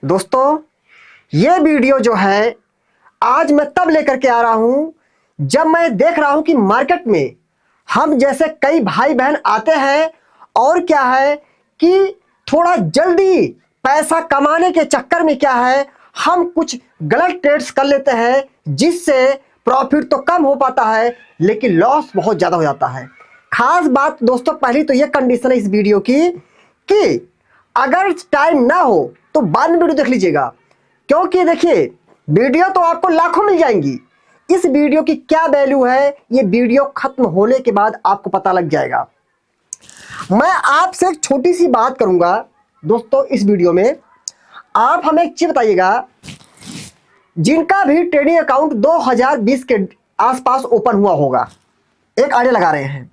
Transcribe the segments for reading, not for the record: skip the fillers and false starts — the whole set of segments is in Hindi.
दोस्तों, ये वीडियो जो है आज मैं तब लेकर के आ रहा हूं जब मैं देख रहा हूं कि मार्केट में हम जैसे कई भाई बहन आते हैं और क्या है कि थोड़ा जल्दी पैसा कमाने के चक्कर में क्या है हम कुछ गलत ट्रेड्स कर लेते हैं, जिससे प्रॉफिट तो कम हो पाता है लेकिन लॉस बहुत ज़्यादा हो जाता है। खास बात दोस्तों, पहली तो ये कंडीशन है इस वीडियो की कि अगर टाइम ना हो तो बाद में वीडियो देख लीजिएगा, क्योंकि देखिए वीडियो तो आपको लाखों मिल जाएंगी। इस वीडियो की क्या वैल्यू है ये वीडियो खत्म होने के बाद आपको पता लग जाएगा। मैं आपसे एक छोटी सी बात करूंगा दोस्तों, इस वीडियो में आप हमें एक चीज बताइएगा। जिनका भी ट्रेडिंग अकाउंट 2020 के आसपास ओपन हुआ होगा, एक आइडिया लगा रहे हैं,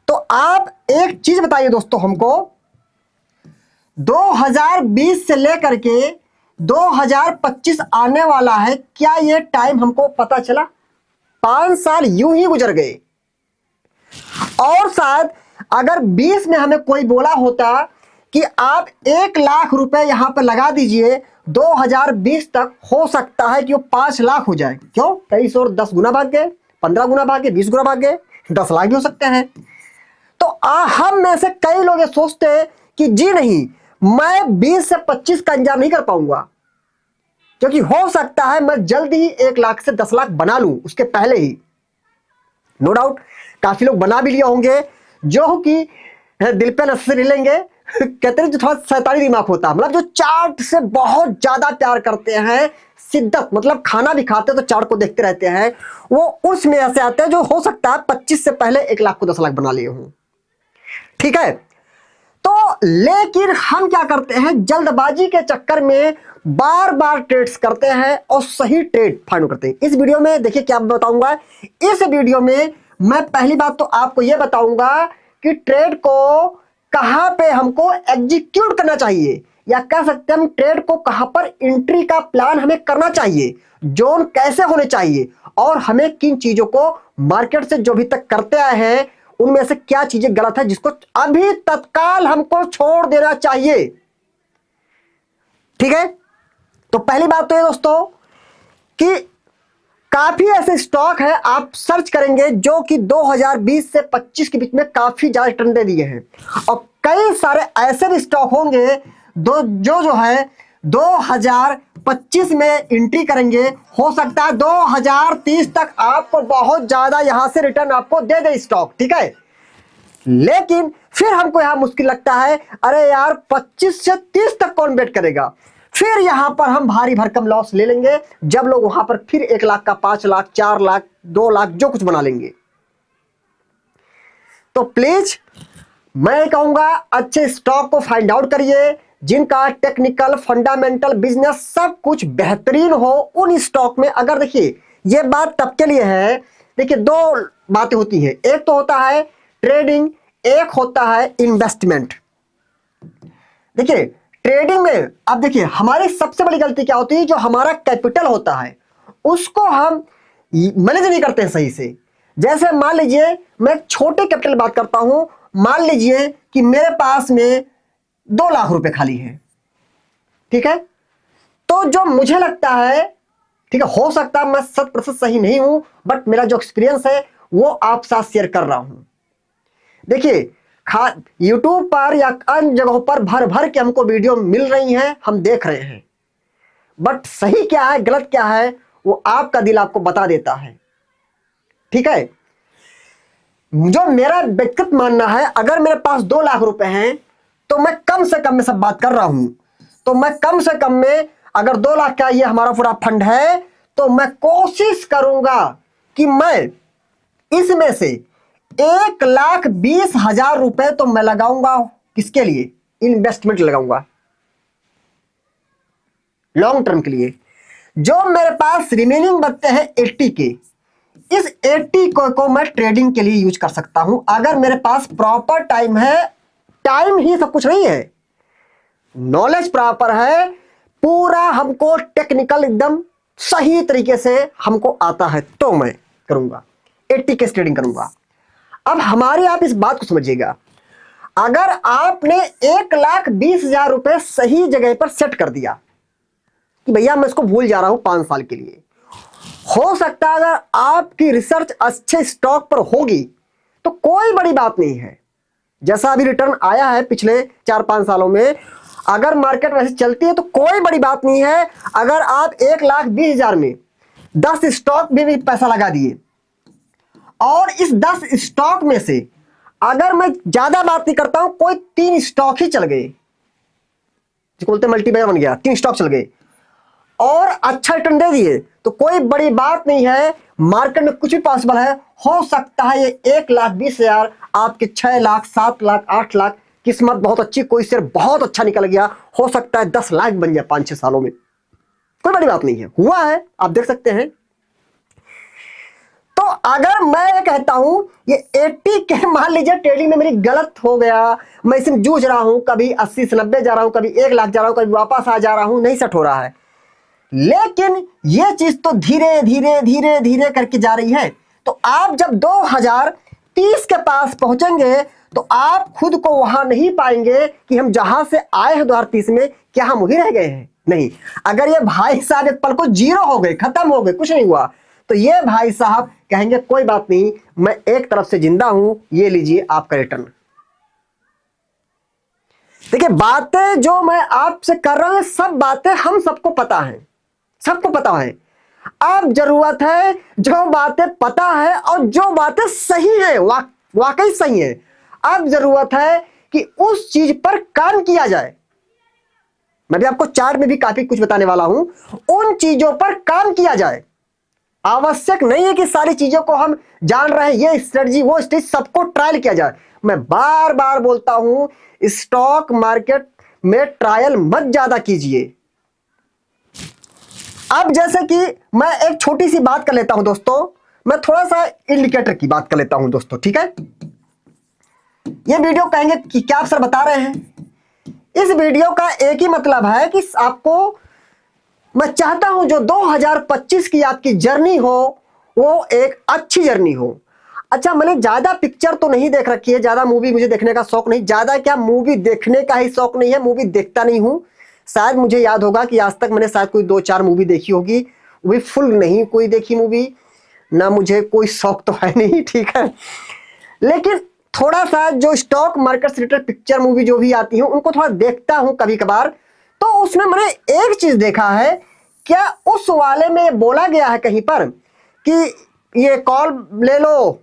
तो आप एक चीज बताइए दोस्तों हमको, 2020 से लेकर के 2025 आने वाला है, क्या ये टाइम हमको पता चला? 5 साल यूं ही गुजर गए। और शायद अगर 20 में हमें कोई बोला होता कि आप 1 लाख रुपए यहां पर लगा दीजिए, 2020 तक हो सकता है कि वो 5 लाख हो जाए। क्यों? कई सौ 10 गुना भाग गए, 15 गुना भाग गए, 20 गुना भाग गए, 10 लाख भी हो सकते हैं। तो हम में से कई लोग ये सोचते हैं कि जी नहीं, मैं 20 से 25 का इंतजार नहीं कर पाऊंगा, क्योंकि हो सकता है मैं जल्दी ही 1 लाख से 10 लाख बना लूं उसके पहले ही। नो डाउट काफी लोग बना भी लिए होंगे जो कि दिल पे नस लेंगे। कहते हैं जो थोड़ा शैतानी दिमाग होता है, मतलब जो चार्ट से बहुत ज्यादा प्यार करते हैं, शिद्दत मतलब खाना भी खाते हैं तो चार्ट को देखते रहते हैं, वो उसमें ऐसे आते हैं जो हो सकता है 25 से पहले 1 लाख को 10 लाख बना लिए हों। ठीक है, तो लेकिन हम क्या करते हैं, जल्दबाजी के चक्कर में बार बार ट्रेड्स करते हैं और सही ट्रेड फाइंड करते हैं। इस वीडियो में देखिए क्या बताऊंगा। इस वीडियो में मैं पहली बात तो आपको यह बताऊंगा कि ट्रेड को कहां पे हमको एग्जीक्यूट करना चाहिए, या कह सकते हैं हम ट्रेड को कहां पर एंट्री का प्लान हमें करना चाहिए, जोन कैसे होने चाहिए, और हमें किन चीजों को मार्केट से जो भी तक करते आए हैं उनमें से क्या चीजें गलत है जिसको अभी तत्काल हमको छोड़ देना चाहिए। ठीक है, तो पहली बात तो ये दोस्तों कि काफी ऐसे स्टॉक है, आप सर्च करेंगे जो कि 2020 से 25 के बीच में काफी ज्यादा रिटर्न दे दिए हैं, और कई सारे ऐसे भी स्टॉक होंगे जो है 2025 में एंट्री करेंगे, हो सकता है 2030 तक आपको बहुत ज्यादा यहां से रिटर्न आपको दे दे स्टॉक। ठीक है, लेकिन फिर हमको यहां मुश्किल लगता है, अरे यार 25 से 30 तक कौन बेट करेगा। फिर यहां पर हम भारी भरकम लॉस ले लेंगे जब लोग वहां पर फिर 1 लाख का 5 लाख 4 लाख 2 लाख जो कुछ बना लेंगे। तो प्लीज मैं कहूंगा अच्छे स्टॉक को फाइंड आउट करिए, जिनका टेक्निकल फंडामेंटल बिजनेस सब कुछ बेहतरीन हो। उन स्टॉक में अगर देखिए ये बात तब के लिए है, देखिए 2 बातें होती हैं, एक तो होता है ट्रेडिंग, एक होता है इन्वेस्टमेंट। देखिए ट्रेडिंग में अब देखिए हमारी सबसे बड़ी गलती क्या होती है, जो हमारा कैपिटल होता है उसको हम मैनेज नहीं करते हैं सही से। जैसे मान लीजिए मैं एक छोटे कैपिटल बात करता हूं, मान लीजिए कि मेरे पास में 2 लाख रुपए खाली है। ठीक है, तो जो मुझे लगता है, ठीक है, हो सकता है मैं 100% सही नहीं हूं, बट मेरा जो एक्सपीरियंस है वो आप साथ शेयर कर रहा हूं। देखिए यूट्यूब पर या अन्य जगहों पर भर भर के हमको वीडियो मिल रही हैं, हम देख रहे हैं, बट सही क्या है गलत क्या है वो आपका दिल आपको बता देता है। ठीक है, जो मेरा व्यक्तिगत मानना है, अगर मेरे पास 2 लाख रुपए हैं तो मैं कम से कम में सब बात कर रहा हूं, तो मैं कम से कम में अगर 2 लाख का ये हमारा पूरा फंड है तो मैं कोशिश करूंगा कि मैं इसमें से 1,20,000 रुपए तो मैं लगाऊंगा। किसके लिए? इन्वेस्टमेंट लगाऊंगा, लॉन्ग टर्म के लिए। जो मेरे पास रिमेनिंग बचते हैं 80 के, इस 80 को मैं ट्रेडिंग के लिए यूज कर सकता हूं, अगर मेरे पास प्रॉपर टाइम है। टाइम ही सब कुछ नहीं है, नॉलेज प्रॉपर है, पूरा हमको टेक्निकल एकदम सही तरीके से हमको आता है तो मैं करूंगा 80 के ट्रेडिंग करूंगा। अब हमारे आप इस बात को समझिएगा, अगर आपने 1,20,000 रुपए सही जगह पर सेट कर दिया, कि भैया मैं इसको भूल जा रहा हूं 5 साल के लिए। हो सकता है अगर आपकी रिसर्च अच्छे स्टॉक पर होगी तो कोई बड़ी बात नहीं है। जैसा अभी रिटर्न आया है पिछले 4-5 सालों में, अगर मार्केट वैसे चलती है तो कोई बड़ी बात नहीं है। अगर आप 1,20,000 में 10 स्टॉक में भी पैसा लगा दिए और इस 10 स्टॉक में से अगर मैं ज्यादा बात नहीं करता हूं, कोई 3 स्टॉक ही चल गए, जिसको बोलते हैं मल्टीप्लायर बन गया, 3 स्टॉक चल गए और अच्छा रिटर्न दे दिए, तो कोई बड़ी बात नहीं है। मार्केट में कुछ भी पॉसिबल है। हो सकता है ये 1,20,000 आपके 6 लाख, 7 लाख, 8 लाख, किस्मत बहुत अच्छी, कोई शेयर बहुत अच्छा निकल गया, हो सकता है 10 लाख बन जाए 5-6 सालों में। कोई बड़ी बात नहीं है, हुआ है, आप देख सकते हैं। तो अगर मैं कहता हूं ये 80 के मान लीजिए ट्रेडिंग में मेरी गलत हो गया, मैं इसमें जूझ रहा हूं, कभी 80 से 90 जा रहा हूं, कभी 1 लाख जा रहा हूं, कभी वापस आ जा रहा हूं, नहीं सेट हो रहा है, लेकिन ये चीज तो धीरे धीरे धीरे धीरे करके जा रही है। तो आप जब 2030 के पास पहुंचेंगे तो आप खुद को वहां नहीं पाएंगे कि हम जहां से आए हैं 2030 में क्या हम वही रह गए हैं। नहीं, अगर ये भाई साहब एक पल को जीरो हो गए, खत्म हो गए, कुछ नहीं हुआ, तो ये भाई साहब कहेंगे कोई बात नहीं, मैं एक तरफ से जिंदा हूं, ये लीजिए आपका रिटर्न। देखिए, बातें जो मैं आपसे कर रहा हूं सब बातें हम सबको पता है, सबको पता है। अब जरूरत है जो बातें पता है और जो बातें सही है, वाकई सही है, अब जरूरत है कि उस चीज पर काम किया जाए। मैं भी आपको चार्ट में भी काफी कुछ बताने वाला हूं, उन चीजों पर काम किया जाए। आवश्यक नहीं है कि सारी चीजों को हम जान रहे हैं, ये स्ट्रेटजी वो स्ट्रेटजी सबको ट्रायल किया जाए। मैं बार बार बोलता हूं, स्टॉक मार्केट में ट्रायल मत ज्यादा कीजिए। अब जैसे कि मैं एक छोटी सी बात कर लेता हूं दोस्तों, मैं थोड़ा सा इंडिकेटर की बात कर लेता हूं दोस्तों, ठीक है। ये वीडियो कहेंगे कि क्या आप सर बता रहे हैं, इस वीडियो का एक ही मतलब है कि आपको, मैं चाहता हूं जो 2025 की आपकी जर्नी हो वो एक अच्छी जर्नी हो। अच्छा, मैंने ज्यादा पिक्चर तो नहीं देख रखी है, ज्यादा मूवी मुझे देखने का शौक नहीं, ज्यादा क्या मूवी देखने का ही शौक नहीं है, मूवी देखता नहीं हूं। शायद मुझे याद होगा कि आज तक मैंने शायद कोई 2-4 मूवी देखी होगी, वो भी फुल नहीं कोई देखी मूवी, ना मुझे कोई शौक तो है नहीं, ठीक है। लेकिन थोड़ा सा जो स्टॉक मार्केट से रिलेटेड पिक्चर मूवी जो भी आती है उनको थोड़ा देखता हूं कभी कभार। तो उसमें मैंने एक चीज देखा है, क्या उस वाले में बोला गया है कहीं पर कि ये कॉल ले लो,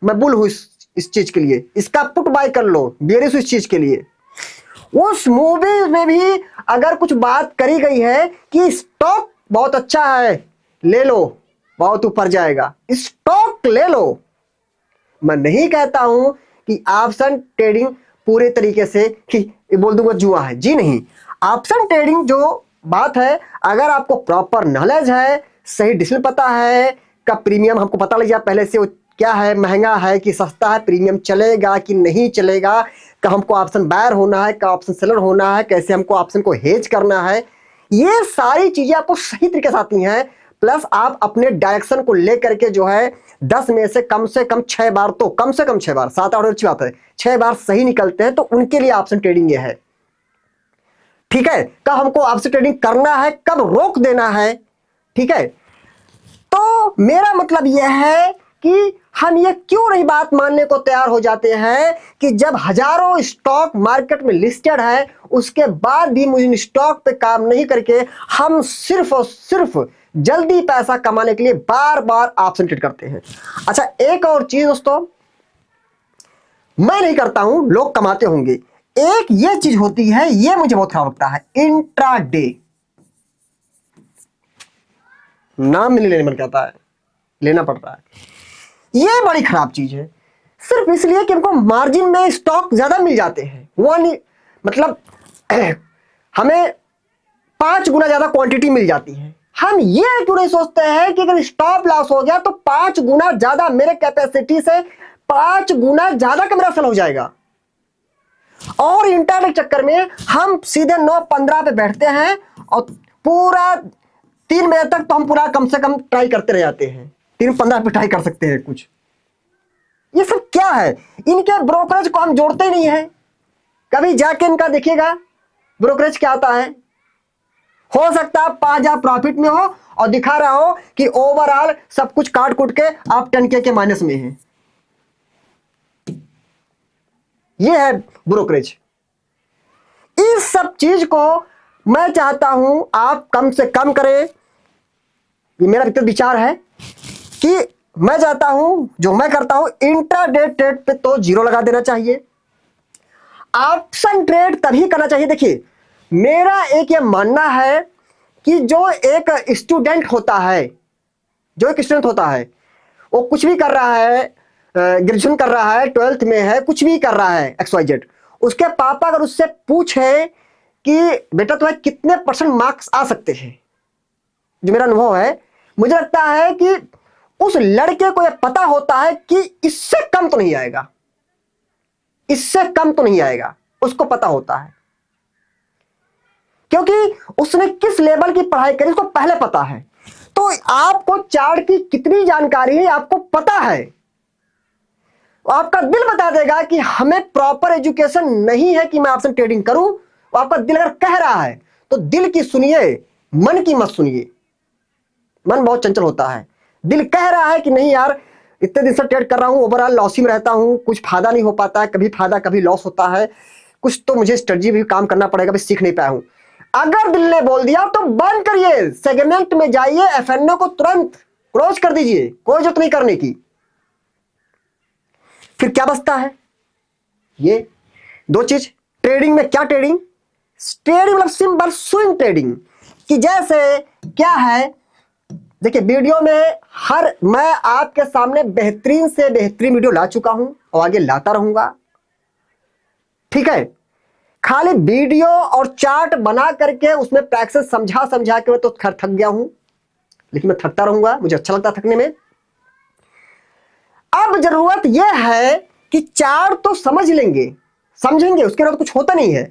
मैं बुल हूं इस चीज के लिए, इसका पुट बाय कर लो, बेरिस इस चीज के लिए। उस मूवी में भी अगर कुछ बात करी गई है कि स्टॉक बहुत अच्छा है, ले लो, बहुत ऊपर जाएगा, स्टॉक ले लो। मैं नहीं कहता हूं कि ऑप्शन ट्रेडिंग पूरे तरीके से कि बोल दूंगा जुआ है, जी नहीं। ऑप्शन ट्रेडिंग जो बात है, अगर आपको प्रॉपर नॉलेज है, सही डिसीजन पता है, का प्रीमियम हमको पता लग जाए पहले से वो क्या है, महंगा है कि सस्ता है, प्रीमियम चलेगा कि नहीं चलेगा, का हमको ऑप्शन बायर होना है, का ऑप्शन सेलर होना है, कैसे हमको ऑप्शन को हेज करना है, ये सारी चीजें आपको सही तरीके से आती हैं। प्लस आप अपने डायरेक्शन को लेकर के जो है 10 में से कम 6 बार, तो कम से कम 6 बार, 7-8 अच्छी बात है, 6 बार सही निकलते हैं, तो उनके लिए ऑप्शन ट्रेडिंग ये है, ठीक है। कब हमको ऑप्शन ट्रेडिंग करना है, कब रोक देना है, ठीक है। तो मेरा मतलब यह है कि हम ये क्यों नहीं बात मानने को तैयार हो जाते हैं कि जब हजारों स्टॉक मार्केट में लिस्टेड है, उसके बाद भी मुझे स्टॉक पे काम नहीं करके हम सिर्फ और सिर्फ जल्दी पैसा कमाने के लिए बार बार ऑप्शन ट्रेड करते हैं। अच्छा, एक और चीज दोस्तों, मैं नहीं करता हूं, लोग कमाते होंगे, एक ये चीज होती है, ये मुझे बहुत खराब लगता है, इंट्राडे। नाम नहीं लेने मन कहता है, लेना पड़ता है। ये बड़ी खराब चीज है, सिर्फ इसलिए कि हमको मार्जिन में स्टॉक ज्यादा मिल जाते हैं, वो नहीं मतलब हमें 5 गुना ज्यादा क्वांटिटी मिल जाती है। हम ये क्यों नहीं सोचते हैं कि अगर स्टॉप लॉस हो गया तो 5 गुना ज्यादा मेरे कैपेसिटी से 5 गुना ज्यादा का मेरा सेल हो जाएगा। और इंटरनेट चक्कर में हम सीधे 9-15 पे बैठते हैं और पूरा 3 बजे तक तो हम पूरा कम से कम ट्राई करते रह जाते हैं, 3-15 पे ट्राई कर सकते हैं कुछ। ये सब क्या है, इनके ब्रोकरेज को हम जोड़ते ही नहीं है। कभी जाके इनका देखिएगा ब्रोकरेज क्या आता है, हो सकता है 5,000 प्रॉफिट में हो और दिखा रहा हो कि ओवरऑल सब कुछ काट कुट के आप 10K के माइनस में हैं। ये है ब्रोकरेज। इस सब चीज को मैं चाहता हूं आप कम से कम करें। ये मेरा व्यक्तिगत विचार है कि मैं चाहता हूं, जो मैं करता हूं, इंट्राडे ट्रेड पे तो जीरो लगा देना चाहिए। ऑप्शन ट्रेड तभी करना चाहिए। देखिए, मेरा एक ये मानना है कि जो एक स्टूडेंट होता है, वो कुछ भी कर रहा है, ग्रेजुएशन कर रहा है, 12th में है, कुछ भी कर रहा है, XYZ, उसके पापा अगर उससे पूछे कि बेटा तुम्हें कितने % मार्क्स आ सकते हैं, जो मेरा अनुभव है, मुझे लगता है कि उस लड़के को यह पता होता है कि इससे कम तो नहीं आएगा, इससे कम तो नहीं आएगा, उसको पता होता है, क्योंकि उसने किस लेवल की पढ़ाई करी उसको पहले पता है। तो आपको चार्ट की कितनी जानकारी है आपको पता है, आपका दिल बता देगा कि हमें प्रॉपर एजुकेशन नहीं है कि मैं ऑप्शन ट्रेडिंग करूं। आपका दिल अगर कह रहा है तो दिल की सुनिए, मन की मत सुनिए। मन बहुत चंचल होता है। दिल कह रहा है कि नहीं यार, इतने दिन से ट्रेड कर रहा हूं, ओवरऑल लॉस ही में रहता हूं, कुछ फायदा नहीं हो पाता है, कभी फायदा कभी लॉस होता है, कुछ तो मुझे स्ट्रेटजी भी काम करना पड़ेगा, भी सीख नहीं पाया हूं। अगर दिल ने बोल दिया तो बंद करिए, सेगमेंट में जाइए, FNO को तुरंत क्लोज कर दीजिए, कोई जरूरत नहीं करने की। फिर क्या बचता है? ये दो चीज। ट्रेडिंग में क्या ट्रेडिंग मतलब सिंपल स्विंग ट्रेडिंग। कि जैसे क्या है, देखिए वीडियो में मैं आपके सामने बेहतरीन से बेहतरीन वीडियो ला चुका हूं और आगे लाता रहूंगा, ठीक है। खाली वीडियो और चार्ट बना करके उसमें प्रैक्टिस समझा के मैं तो थक गया हूं, लेकिन मैं थकता रहूंगा, मुझे अच्छा लगता थकने में। अब जरूरत यह है कि चार्ट तो समझेंगे, उसके बाद कुछ होता नहीं है,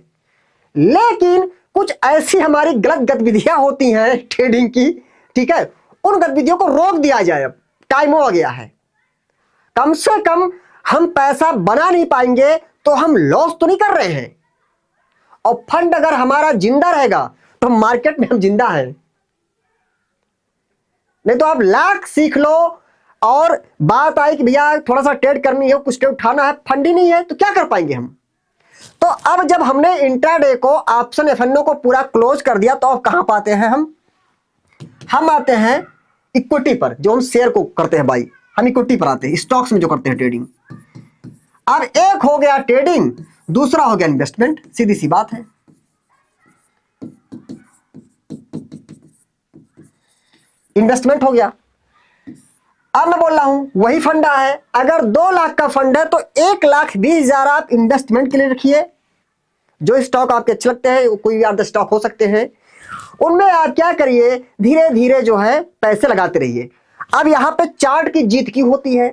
लेकिन कुछ ऐसी हमारी गलत गतिविधियां होती हैं ट्रेडिंग की, ठीक है, उन गतिविधियों को रोक दिया जाए। अब टाइम हो गया है, कम से कम हम पैसा बना नहीं पाएंगे तो हम लॉस तो नहीं कर रहे हैं। और फंड अगर हमारा जिंदा रहेगा तो मार्केट में हम जिंदा हैं, नहीं तो आप लाख सीख लो और बात आई कि भैया थोड़ा सा ट्रेड करनी है, कुछ ट्रेड उठाना है, फंड ही नहीं है, तो क्या कर पाएंगे हम। तो अब जब हमने इंट्राडे को ऑप्शन FNO को पूरा क्लोज कर दिया, तो अब कहां पाते हैं हम आते हैं इक्विटी पर, जो हम शेयर को करते हैं बाई, हम इक्विटी पर आते हैं, स्टॉक्स में जो करते हैं ट्रेडिंग। अब एक हो गया ट्रेडिंग, दूसरा हो गया इन्वेस्टमेंट, सीधी सी बात है। इन्वेस्टमेंट हो गया। अब मैं बोल रहा हूं वही फंडा है, अगर 2 लाख का फंड है तो 1,20,000 आप इन्वेस्टमेंट के लिए रखिए। जो स्टॉक आपके अच्छे लगते हैं, कोई भी आधे स्टॉक हो सकते हैं, उनमें आप क्या करिए, धीरे धीरे जो है पैसे लगाते रहिए। अब यहां पे चार्ट की जीत की होती है।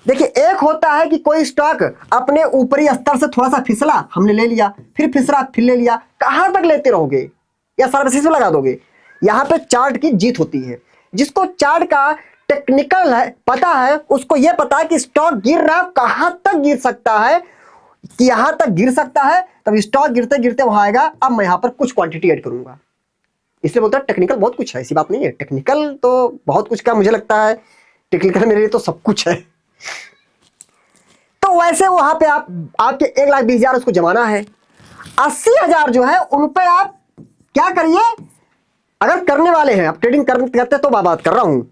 देखिए, एक होता है कि कोई स्टॉक अपने ऊपरी स्तर से थोड़ा सा फिसला, हमने ले लिया, फिर फिसला, फिर ले लिया, कहां तक लेते रहोगे या सर्विसेज में लगा दोगे। यहां पे चार्ट की जीत होती है। जिसको चार्ट का टेक्निकल है पता है, उसको यह पता है कि स्टॉक गिर रहा, कहां तक गिर सकता है, कि यहां तक गिर सकता है, तब स्टॉक गिरते गिरते वहां आएगा, अब मैं यहां पर कुछ क्वांटिटी ऐड करूंगा। इसलिए बोलता है टेक्निकल बहुत कुछ है, ऐसी बात नहीं है, टेक्निकल तो बहुत कुछ का मुझे लगता है, टेक्निकल मेरे लिए तो सब कुछ है। तो वैसे वहां पे आपके 1,20,000 उसको जमाना है, 80,000 जो है उन पे आप क्या करिए, अगर करने वाले हैं, आप ट्रेडिंग करते तो बात कर रहा हूं,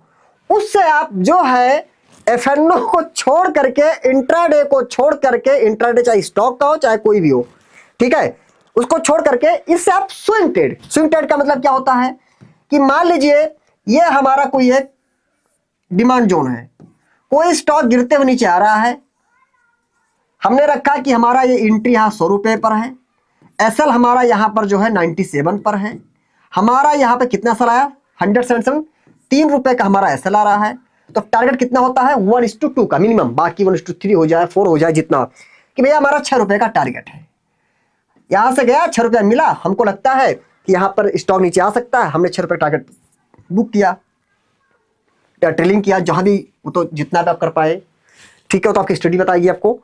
उससे आप जो है FNO को छोड़ करके, इंट्राडे को छोड़ करके, इंट्राडे चाहे स्टॉक का हो चाहे कोई भी हो, ठीक है, उसको छोड़ करके इससे आप स्विंग ट्रेड का मतलब क्या होता है कि मान लीजिए ये हमारा कोई एक डिमांड जोन है, कोई स्टॉक गिरते हुए नीचे आ रहा है, हमने रखा कि हमारा ये एंट्री यहां 100 रुपए पर है, SL हमारा यहां पर जो है 97 पर है, हमारा यहां पे कितना SL आया 177, 3 रुपए का हमारा SL आ रहा है। तो टारगेट कितना होता है 1:2 का मिनिमम, बाकी 1:3 हो जाए 4 हो जाए जितना, कि भैया हमारा 6 रुपए का टारगेट है। यहां से गया 6 रुपया मिला, हमको लगता है कि यहां पर स्टॉक नीचे आ सकता है, हमने 6 रुपए टारगेट बुक किया या ट्रेलिंग किया, जहां भी वो तो जितना भी आप कर पाए, ठीक है, तो आपकी स्टडी बताएगी आपको,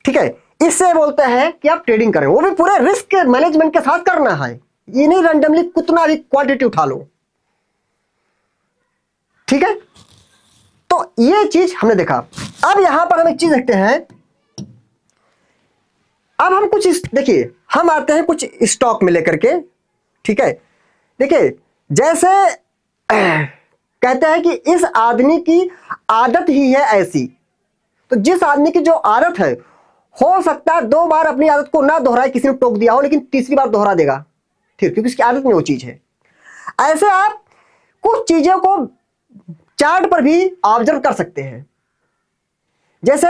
ठीक है। इससे बोलते हैं कि आप ट्रेडिंग करें, वो भी पूरे रिस्क मैनेजमेंट के साथ करना है। ये नहीं रैंडमली कितना भी क्वांटिटी उठा लो, ठीक है। तो ये चीज हमने देखा। अब यहां पर हम एक चीज देखते हैं, अब हम कुछ देखिए, हम आते हैं कुछ स्टॉक में लेकर के, ठीक है। देखिए जैसे कहते हैं कि इस आदमी की आदत ही है ऐसी, तो जिस आदमी की जो आदत है, हो सकता है 2 बार अपनी आदत को ना दोहराए, किसी ने टोक दिया हो, लेकिन तीसरी बार दोहरा देगा फिर, क्योंकि उसकी आदत में वो चीज है। ऐसे आप कुछ चीजों को चार्ट पर भी ऑब्जर्व कर सकते हैं। जैसे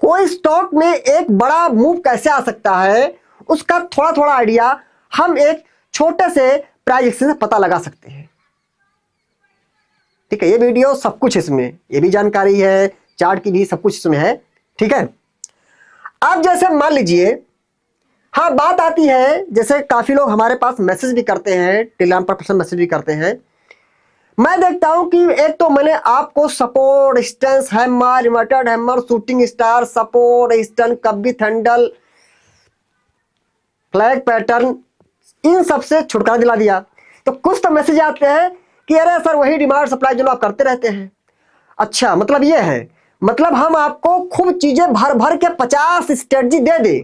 कोई स्टॉक में एक बड़ा मूव कैसे आ सकता है, उसका थोड़ा थोड़ा आइडिया हम एक छोटे से प्राइस एक्शन से पता लगा सकते हैं, ठीक है। ये वीडियो सब कुछ इसमें, ये भी जानकारी है, चार्ट की भी सब कुछ इसमें है, ठीक है। अब जैसे मान लीजिए, हाँ बात आती है, जैसे काफी लोग हमारे पास मैसेज भी करते हैं, टेलीग्राम पर पर्सनल मैसेज भी करते हैं। मैं देखता हूं कि एक तो मैंने आपको support, resistance, hammer, inverted hammer, shooting star, support, resistance, कब्बी थंडल, फ्लैग पैटर्न, इन सब से छुटकारा दिला दिया। तो कुछ तो मैसेज आते हैं कि अरे सर वही डिमांड सप्लाई जो आप करते रहते हैं। अच्छा, मतलब ये है, मतलब हम आपको खूब चीजें भर भर के 50 स्ट्रेटजी दे दे,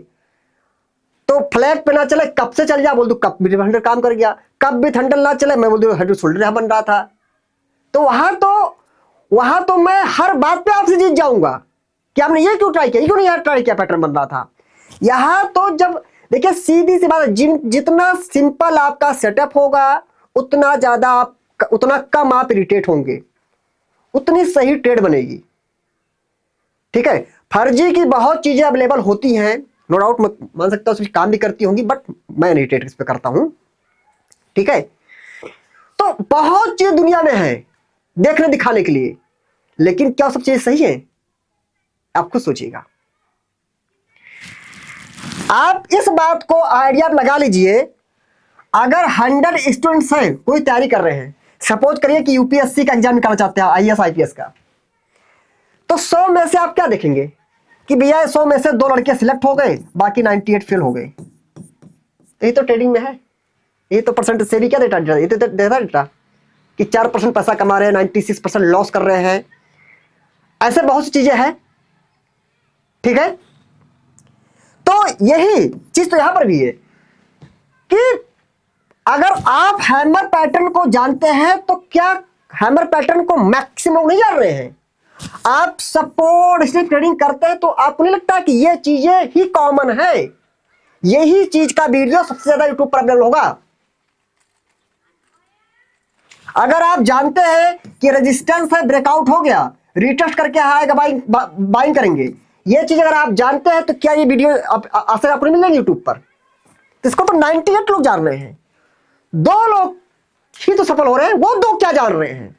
तो फ्लैग पे ना चले कब से चल जा, बोल दू कब भी हंड्रेड काम कर गया, कब भी थंडल ना चले मैं बोल दू हेड शोल्डर बन रहा था। तो वहां तो मैं हर बात पे आपसे जीत जाऊंगा कि आपने ये क्यों ट्राई किया, ये क्यों नहीं यार ट्राई किया, पैटर्न बन रहा था। यहां तो जब देखिए सीधी सी बात है, जितना सिंपल आपका सेटअप होगा उतना ज्यादा आप, उतना कम आप इरिटेट होंगे, उतनी सही ट्रेड बनेगी, ठीक है। फर्जी की बहुत चीजें अवेलेबल होती हैं, नो डाउट, मान सकता हूं काम भी करती होंगी, बट मैं नहीं ट्रेड इस पे करता हूं, ठीक है। तो बहुत चीज दुनिया में है देखने दिखाने के लिए, लेकिन क्या सब चीज सही है, आप खुद सोचिएगा। आप इस बात को आइडिया लगा लीजिए, अगर 100 स्टूडेंट्स हैं, कोई तैयारी कर रहे हैं, सपोज करिए कि यूपीएससी का एग्जाम निकालना चाहते हैं, आईएएस आईपीएस का, तो 100 में से आप क्या देखेंगे कि भैया 100 में से 2 लड़के सिलेक्ट हो गए, बाकी 98 फेल हो गए। यही तो ट्रेडिंग में है, ये तो परसेंट से भी क्या देता, ये तो देता डेटा कि 4% पैसा कमा रहे हैं, 96% लॉस कर रहे हैं, ऐसे बहुत सी चीजें हैं, ठीक है। तो यही चीज तो यहां पर भी है कि अगर आप हैमर पैटर्न को जानते हैं, तो क्या हैमर पैटर्न को मैक्सिमम नहीं जान रहे हैं, आप सपोर्ट इसलिए ट्रेडिंग करते हैं, तो आपको नहीं लगता कि ये चीजें ही कॉमन है, यही चीज का वीडियो सबसे ज्यादा यूट्यूब पर अवेलेबल होगा। अगर आप जानते हैं कि रेजिस्टेंस है, ब्रेकआउट हो गया, रिटेस्ट करके आएगा, बाइंग करेंगे, ये चीज अगर आप जानते हैं, तो क्या ये वीडियो असर आपको नहीं मिलेगी यूट्यूब पर। तो इसको तो 98 लोग जान रहे हैं, 2 लोग ही तो सफल हो रहे हैं, वो 2 क्या जान रहे हैं।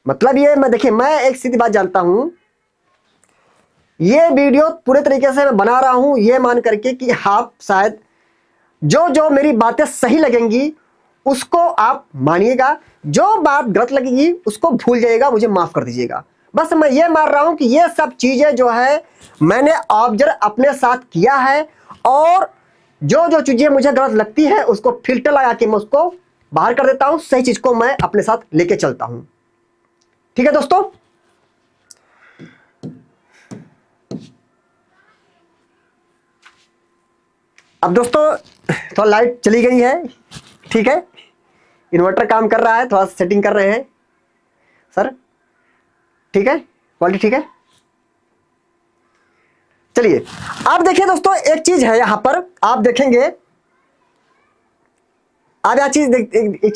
मतलब ये मैं देखिए, मैं एक सीधी बात जानता हूं, ये वीडियो पूरे तरीके से मैं बना रहा हूं ये मान करके कि आप शायद जो जो मेरी बातें सही लगेंगी उसको आप मानिएगा, जो बात गलत लगेगी उसको भूल जाइएगा, मुझे माफ कर दीजिएगा। बस मैं ये मान रहा हूं कि ये सब चीजें जो है मैंने ऑब्जर्व अपने साथ किया है, और जो जो चीजें मुझे गलत लगती है उसको फिल्टर लगा के मैं उसको बाहर कर देता हूं, सही चीज को मैं अपने साथ लेके चलता हूं, ठीक है दोस्तों। अब दोस्तों थोड़ा लाइट चली गई है, ठीक है, इन्वर्टर काम कर रहा है, थोड़ा सेटिंग कर रहे हैं सर, ठीक है, क्वालिटी ठीक है। चलिए अब देखिए दोस्तों, एक चीज है यहां पर आप देखेंगे, आप एक चीज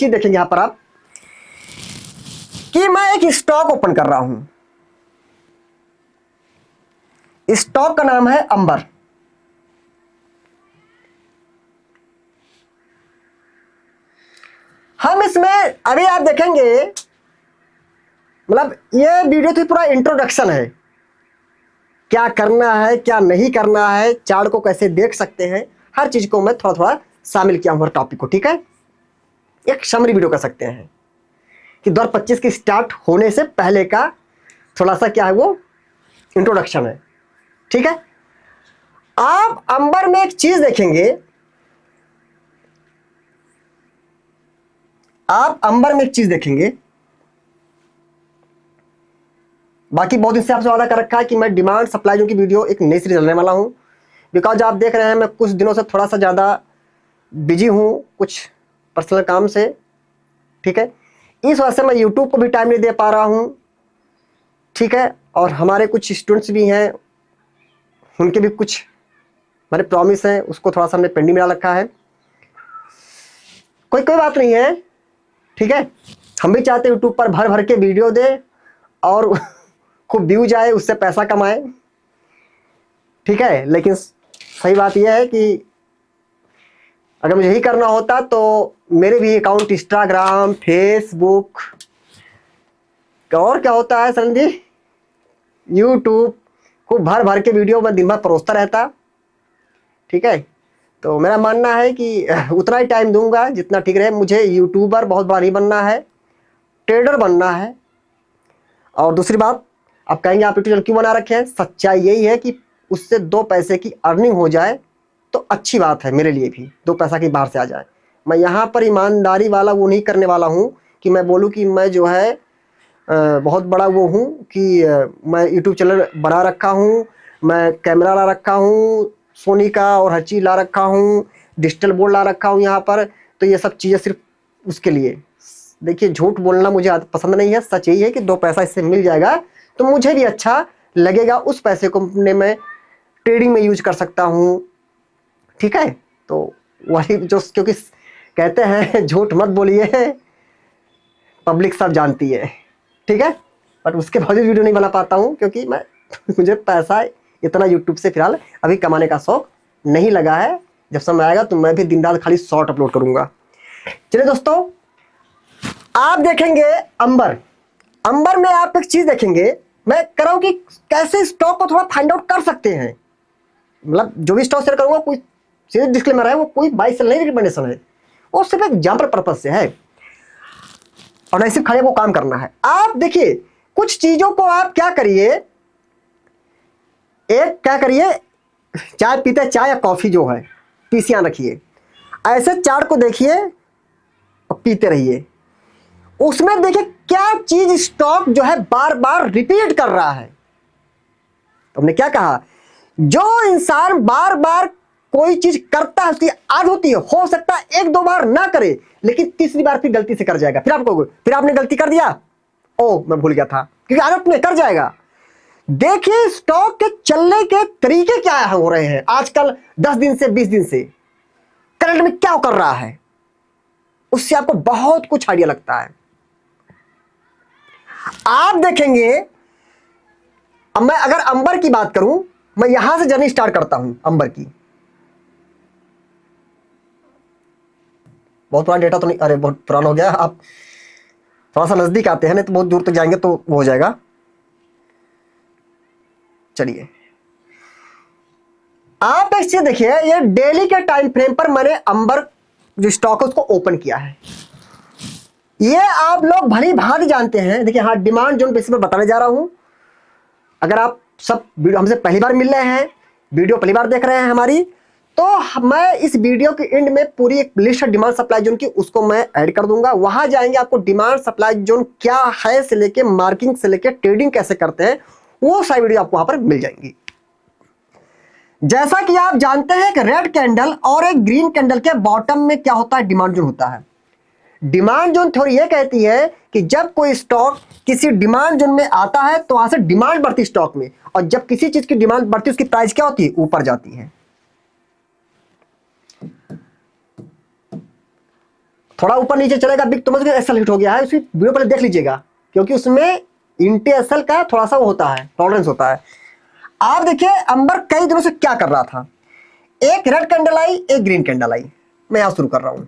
देखेंगे यहां पर आप कि मैं एक स्टॉक ओपन कर रहा हूं, स्टॉक का नाम है अंबर। हम इसमें अभी आप देखेंगे, मतलब ये वीडियो तो पूरा इंट्रोडक्शन है, क्या करना है क्या नहीं करना है, चार्ट को कैसे देख सकते हैं, हर चीज को मैं थोड़ा थोड़ा शामिल किया हूं टॉपिक को, ठीक है। एक समरी वीडियो कर सकते हैं कि 2025 की स्टार्ट होने से पहले का थोड़ा सा क्या है वो इंट्रोडक्शन है, ठीक है। आप अंबर में एक चीज देखेंगे आप अंबर में एक चीज देखेंगे, बाकी बहुत दिन से आपसे वादा कर रखा है कि मैं डिमांड सप्लाई जोन की वीडियो एक नई सीरीज डालने वाला हूं, बिकॉज आप देख रहे हैं मैं कुछ दिनों से थोड़ा सा ज़्यादा बिजी हूं कुछ पर्सनल काम से, ठीक है। इस वजह से मैं यूट्यूब को भी टाइम नहीं दे पा रहा हूं, ठीक है। और हमारे कुछ स्टूडेंट्स भी हैं, उनके भी कुछ हमारे प्रॉमिस हैं, उसको थोड़ा सा हमने पेंडिंग में डाल रखा है। कोई कोई बात नहीं है, ठीक है। हम भी चाहते हैं यूट्यूब पर भर भर के वीडियो दे और खूब व्यूज आए, उससे पैसा कमाए, ठीक है। लेकिन सही बात यह है कि अगर मुझे यही करना होता तो मेरे भी अकाउंट इंस्टाग्राम, फेसबुक और क्या होता है सर जी, यूट्यूब को भर भर के वीडियो में दिन भर परोसता रहता, ठीक है। तो मेरा मानना है कि उतना ही टाइम दूंगा जितना ठीक रहे। मुझे यूट्यूबर बहुत बड़ा नहीं बनना है, ट्रेडर बनना है। और दूसरी बात, आप कहेंगे आप यूट्यूब चैनल क्यों बना रखे हैं, सच्चाई यही है कि उससे 2 पैसे की अर्निंग हो जाए तो अच्छी बात है, मेरे लिए भी 2 पैसा की बाहर से आ जाए। मैं यहाँ पर ईमानदारी वाला वो नहीं करने वाला हूँ कि मैं बोलूँ कि मैं जो है बहुत बड़ा वो हूँ कि मैं यूट्यूब चैनल बना रखा हूँ, मैं कैमरा ला रखा हूँ सोनी का और हर चीज़ ला रखा हूँ, डिजिटल बोर्ड ला रखा हूँ यहाँ पर। तो ये सब चीज़ें सिर्फ उसके लिए, देखिए झूठ बोलना मुझे पसंद नहीं है। सच यही है कि 2 पैसा इससे मिल जाएगा तो मुझे भी अच्छा लगेगा, उस पैसे को मैं ट्रेडिंग में यूज कर सकता हूँ, ठीक है। तो वही जो, क्योंकि कहते हैं झूठ मत बोलिए, पब्लिक सब जानती है, ठीक है। बट उसके बावजूद वीडियो नहीं बना पाता हूँ क्योंकि मैं मुझे पैसा इतना यूट्यूब से फिलहाल अभी कमाने का शौक नहीं लगा है। जब समय आएगा तो मैं भी दिन रात खाली शॉर्ट अपलोड करूंगा। चलिए दोस्तों, आप देखेंगे अंबर, अंबर में आप एक चीज देखेंगे, मैं कह रहा हूं कि कैसे स्टॉक को थोड़ा फाइंड आउट कर सकते हैं। मतलब जो भी स्टॉक शेयर करूंगा, कोई सीधे डिस्क्लेमर है, वो कोई बाई सेल नहीं रिकमेंडेशन है, वो सिर्फ एक एग्जाम्पल पर्पज से है और ऐसे खड़े को काम करना है। आप देखिए कुछ चीजों को आप क्या करिए, एक क्या करिए, चाय पीते चाय या कॉफी जो है पीसियां रखिए, ऐसे चार्ट को देखिए और पीते रहिए। उसमें देखिए क्या चीज स्टॉक जो है बार बार रिपीट कर रहा है। तो हमने क्या कहा, जो इंसान बार बार कोई चीज करता है उसकी आदत होती है, हो सकता है 1-2 बार ना करे लेकिन तीसरी बार फिर गलती से कर जाएगा, फिर आपने गलती कर दिया, ओ मैं भूल गया था, क्योंकि आदत में कर जाएगा। देखिए स्टॉक के चलने के तरीके क्या हो रहे हैं आजकल, 10 दिन से 20 दिन से करंट में क्या कर रहा है, उससे आपको बहुत कुछ आइडिया लगता है। आप देखेंगे, अब मैं अगर अंबर की बात करूं, मैं यहां से जर्नी स्टार्ट करता हूं अंबर की। बहुत पुराना डेटा तो नहीं, अरे बहुत पुराना हो गया, आप थोड़ा सा नजदीक आते हैं, नहीं तो बहुत दूर तक जाएंगे तो वो हो जाएगा। चलिए आप एक चीज देखिए, ये डेली के टाइम फ्रेम पर मैंने अंबर जो स्टॉक है उसको ओपन किया है। ये आप लोग भली भांति जानते हैं। देखिए हाँ, डिमांड जोन बेसिस पर बताने जा रहा हूं। अगर आप सब वीडियो हमसे पहली बार मिल रहे हैं, वीडियो पहली बार देख रहे हैं हमारी, तो मैं इस वीडियो के एंड में पूरी एक लिस्ट है डिमांड सप्लाई जोन की, उसको मैं ऐड कर दूंगा। वहां जाएंगे, आपको डिमांड सप्लाई जोन क्या है से लेके मार्किंग से लेके ट्रेडिंग कैसे करते हैं, वो सारी वीडियो आपको वहां पर मिल जाएंगी। जैसा कि आप जानते हैं कि रेड कैंडल और एक ग्रीन कैंडल के बॉटम में क्या होता है, डिमांड जोन होता है। डिमांड जोन थ्योरी यह कहती है कि जब कोई स्टॉक किसी डिमांड जोन में आता है तो वहां से डिमांड बढ़ती स्टॉक में, और जब किसी चीज की डिमांड बढ़ती है उसकी प्राइस क्या होती है, ऊपर जाती है। थोड़ा ऊपर नीचे चलेगा, बिग तो मतलब एसएल हिट हो गया है, उसकी वीडियो पहले देख लीजिएगा, क्योंकि उसमें इंटे एसएल का थोड़ा सा वो होता है, टॉलरेंस होता है। आप देखिए अंबर कई दिनों से क्या कर रहा था, एक रेड कैंडल आई, एक ग्रीन कैंडल आई। मैं यहां शुरू कर रहा हूं,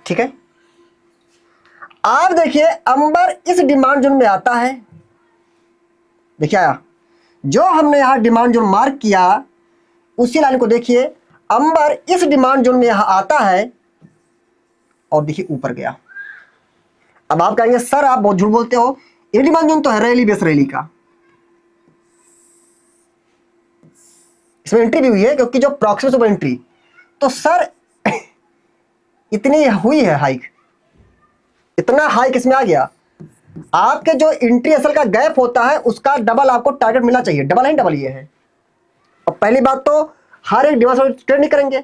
ठीक है। आप देखिए अंबर इस डिमांड जोन में आता है, देखिए आया, जो हमने यहां डिमांड जोन मार्क किया उसी लाइन को देखिए, अंबर इस डिमांड जोन में यहां आता है और देखिए ऊपर गया। अब आप कहेंगे सर आप बहुत झूठ बोलते हो, ये डिमांड जोन तो है रैली बेस रैली का, इसमें एंट्री भी हुई है क्योंकि जो प्रॉक्सिमल सुपर एंट्री, तो सर इतनी हुई है हाइक, इतना हाइक इसमें आ गया। आपके जो एंट्री असल का गैप होता है उसका डबल आपको टारगेट मिलना चाहिए, डबल है डबल ये है। और पहली बात तो हर एक डिमांड ट्रेड नहीं करेंगे,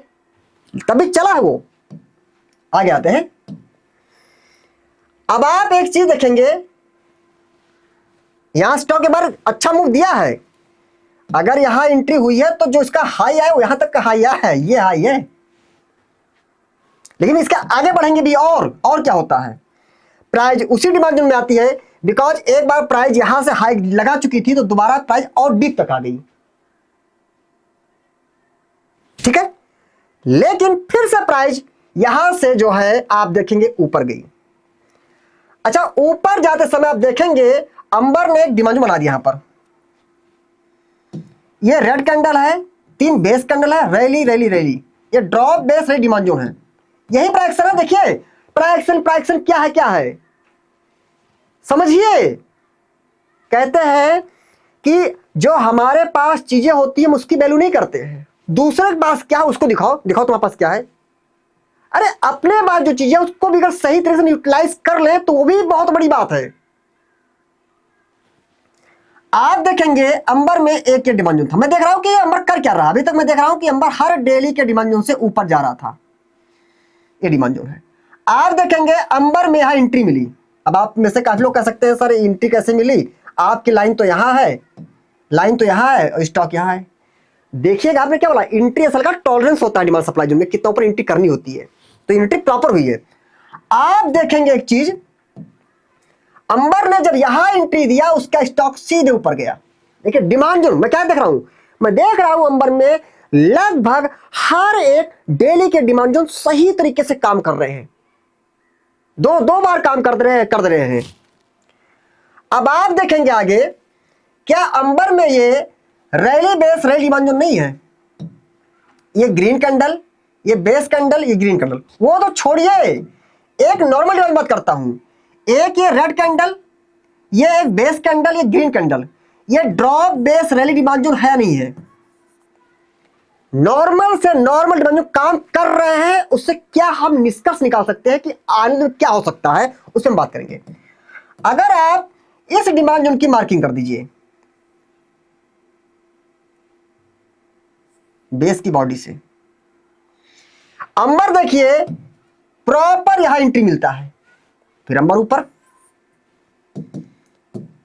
तभी चला है वो। आगे आते हैं, अब आप एक चीज देखेंगे, यहां स्टॉक के बार अच्छा मूव दिया है, अगर यहां एंट्री हुई है तो जो इसका हाई है वो यहां तक का हाई है, ये हाई है, लेकिन इसके आगे बढ़ेंगे भी और क्या होता है, प्राइस उसी डिमांड जोन में आती है, बिकॉज एक बार प्राइस यहां से हाई लगा चुकी थी तो दोबारा प्राइस और डीप तक आ गई, ठीक है। लेकिन फिर से प्राइस यहां से जो है आप देखेंगे ऊपर गई। अच्छा, ऊपर जाते समय आप देखेंगे अंबर ने एक डिमांड बना दिया, यहां पर ये रेड कैंडल है, 3 बेस कैंडल है, रैली रैली रैली, ये drop base rally demand zone है, यही प्राइक्शन है। देखिए प्राइक्शन क्या है समझिए। कहते हैं कि जो हमारे पास चीजें होती है हम उसकी वैल्यू नहीं करते हैं, दूसरे के पास क्या है उसको दिखाओ तुम्हारे पास क्या है। अरे अपने पास जो चीजें उसको भी अगर सही तरह से यूटिलाइज कर ले तो वो भी बहुत बड़ी बात है। आप देखेंगे अंबर में एक डिमांड जोन था, मैं देख रहा हूं कि अंबर कर क्या रहा, अभी तक मैं देख रहा हूं कि अंबर हर डेली के डिमांड जोन से ऊपर जा रहा था, ये डिमांड जोन है। आप देखेंगे अंबर में यहां एंट्री मिली, अब आप में से काफी लोग कह सकते हैं सर एंट्री कैसे मिली, आपकी लाइन तो यहां है, लाइन तो यहां है और स्टॉक यहां है। देखिएगा आपने क्या बोला, एंट्री असल का टॉलरेंस होता है डिमांड सप्लाई जोन में, कितना ऊपर एंट्री करनी होती है, तो एंट्री प्रॉपर हुई है। आप देखेंगे एक चीज, अंबर ने जब यहां एंट्री दिया उसका स्टॉक सीधे ऊपर गया। देखिए डिमांड जोन मैं क्या देख रहा हूं, मैं देख रहा हूं अंबर में लगभग हर एक डेली के डिमांड जोन सही तरीके से काम कर रहे हैं, दो बार काम कर रहे हैं। अब आप देखेंगे आगे, क्या अंबर में ये rally base rally demand zone नहीं है, ये ग्रीन कैंडल, ये बेस कैंडल, ये ग्रीन कैंडल, वो तो छोड़िए, एक नॉर्मल डिमांड बात करता हूं, एक ये रेड कैंडल, ये एक बेस कैंडल, ये ग्रीन कैंडल, ये drop base rally demand zone है नहीं है, नॉर्मल से नॉर्मल डिमांड जोन काम कर रहे हैं। उससे क्या हम निष्कर्ष निकाल सकते हैं कि आने में क्या हो सकता है, उससे हम बात करेंगे। अगर आप इस डिमांड जोन की मार्किंग कर दीजिए बेस की बॉडी से, अंबर देखिए प्रॉपर यहां एंट्री मिलता है, फिर अंबर ऊपर,